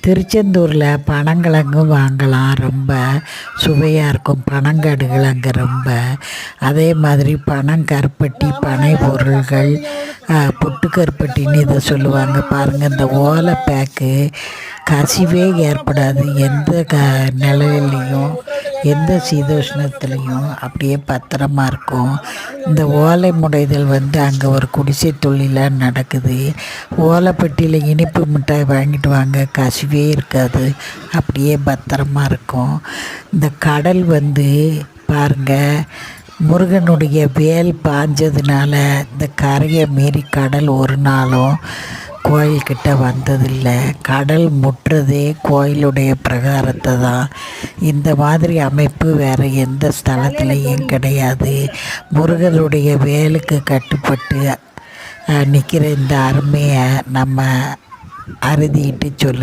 திருச்செந்தூரில் பனங்கிழங்கு வாங்கலாம், ரொம்ப சுவையாக இருக்கும். பனங்கடுகள் அங்கே ரொம்ப. அதே மாதிரி பனங்கருப்பட்டி, பனை பொருள்கள், புட்டுக்கருப்பட்டின்னு இதை சொல்லுவாங்க பாருங்கள். இந்த ஓலை பேக்கு கசிவே ஏற்படாது. எந்த நிலையிலையும் எந்த சீதோஷ்ணத்துலேயும் அப்படியே பத்திரமா இருக்கும். இந்த ஓலை முடைதல் அங்கே ஒரு குடிசை தொழிலாக நடக்குது. ஓலைப்பட்டியில் இனிப்பு மிட்டாய் வாங்கிட்டு வாங்க, கசிவே இருக்காது, அப்படியே பத்திரமா இருக்கும். இந்த கடல் பாருங்கள், முருகனுடைய வேல் பாஞ்சதுனால இந்த கரையை மீறி கடல் ஒரு நாளும் கோயில்கிட்ட வந்ததில்லை. கடல் முட்டுறதே கோயிலுடைய பிரகாரத்தை தான். இந்த மாதிரி அமைப்பு வேறு எந்த ஸ்தலத்துலேயும் கிடையாது. முருகனுடைய வேலுக்கு கட்டுப்பட்டு நிற்கிற இந்த அருமையை நம்ம அறுதிட்டு சொல்ல